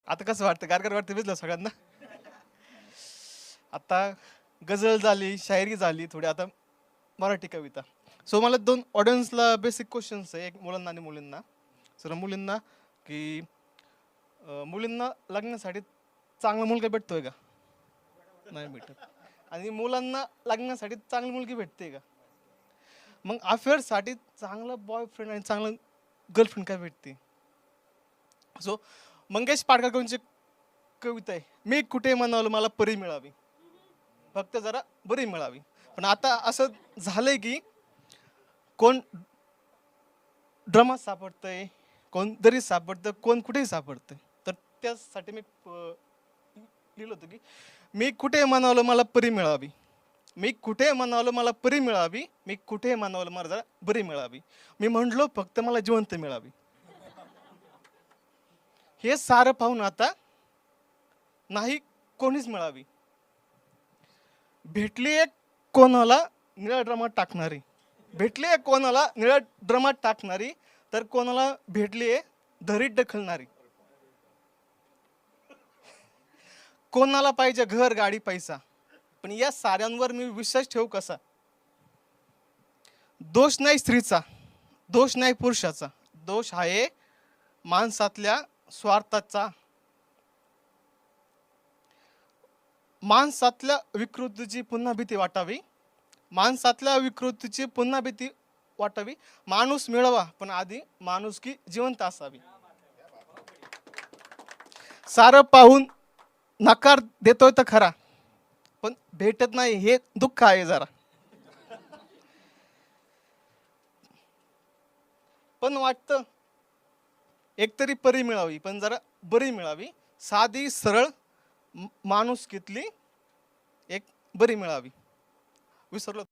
आता कसं वाटतं, गारगार वाटतं भिजलं सगळ्यांना. आता गझल झाली, शायरी झाली थोडी, आता मराठी कविता. सो मला दोन ऑडियन्सला बेसिक क्वेश्चन्स आहे, एक मुलांना आणि मुलींना. सर मुलींना की मुलींना लग्नासाठी चांगला मुलगा भेटतोय का? नाही भेटत. आणि मुलांना लग्नासाठी चांगली मुलगी भेटते का? मग अफेअरसाठी चांगला बॉयफ्रेंड आणि चांगला गर्लफ्रेंड काय भेटते? सो मंगेश पाडळकरांची कविता आहे, मी कुठे म्हणावलं मला परी मिळावी, फक्त जरा बरी मिळावी. पण आता असं झालंय की कोण ड्रामात सापडतंय, कोण दरीत सापडतं, कोण कुठेही सापडतं. तर त्यासाठी मी लिहिलं होतं की मी कुठे म्हणावलं मला परी मिळावी, मी कुठे म्हणावलं मला परी मिळावी, मी कुठे म्हणावलं मला जरा बरी मिळावी, मी म्हटलो फक्त मला जिवंत मिळावी. हे सारं पाहून आता नाही कोणीच मिळावी. भेटली एक कोणाला निळ्या ड्रमात टाकणारी, भेटली एक कोणाला निळ्या ड्रमात टाकणारी, तर कोणाला भेटली आहे दरीत ढकलणारी. कोणाला पाहिजे घर गाडी पैसा, पण या साऱ्यांवर मी विश्वास ठेवू कसा? दोष नाही स्त्रीचा, दोष नाही पुरुषाचा, दोष आहे माणसातल्या स्वार्थाचा. माणसातल्या विकृतीची पुन्हा भीती वाटावी, माणसातल्या विकृतीची पुन्हा भीती वाटावी. माणूस मिळवा पण आधी माणुसकी जिवंत असावी. सारं पाहून नकार देतोय तर खरा, पण भेटत नाही हे दुःख आहे जरा. पण वाटतं एकतरी परी मिळावी, पण जरा बरी मिळावी. साधी सरळ माणुसकीतली एक बरी मिळावी. विसरलो.